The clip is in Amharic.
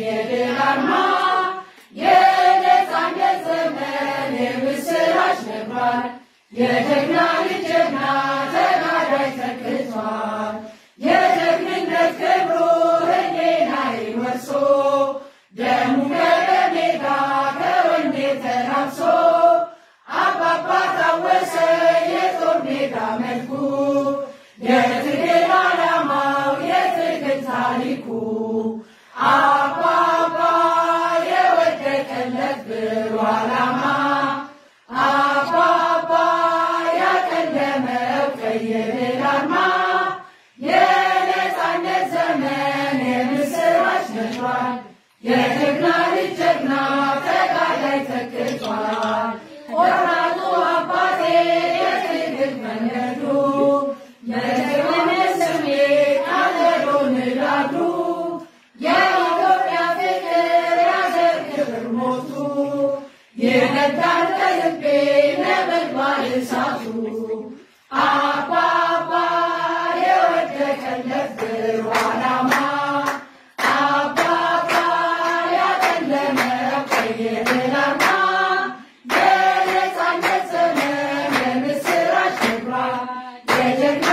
የድል አርማ የነፃነት ዘመን የምስራች ነግሯል የጀግና ልጅ ጀግና ተጋዳይ ተክቷል የጀግንነት ክብሩ ህሊናዬ ወርሶ ደሙ ከሜዳ ከወንዴ ተላብሶ አባባ ታወሰ የጦር ሜዳ መልኩ የትግል ዓላማው የትግል ታሪኩ አባባ የወደቀለት ብሩህ ዓላማ አባባ ያቀለመው ቀይ የድል አርማ የነፃነት ዘመን የምስራች ነግሯል የጀግና ልጅ ጀግና ተጋዳይ ተክቷል ቆራጡ አባቴ የትግል መንገዱ የጀግንነት ስሜት አገሮ ንዳዱ የኢትዮጵያ ፍቅር የአገር ክብር ሞቱ ይነዳል ከልቤ ነበልባል እሳቱ አባባ የወደቀለት ብሩህ ዓላማ አባባ ያቀለመው ቀይ የድል አርማ የነፃነት ዘመን የምስራች ነግሯል የጀግና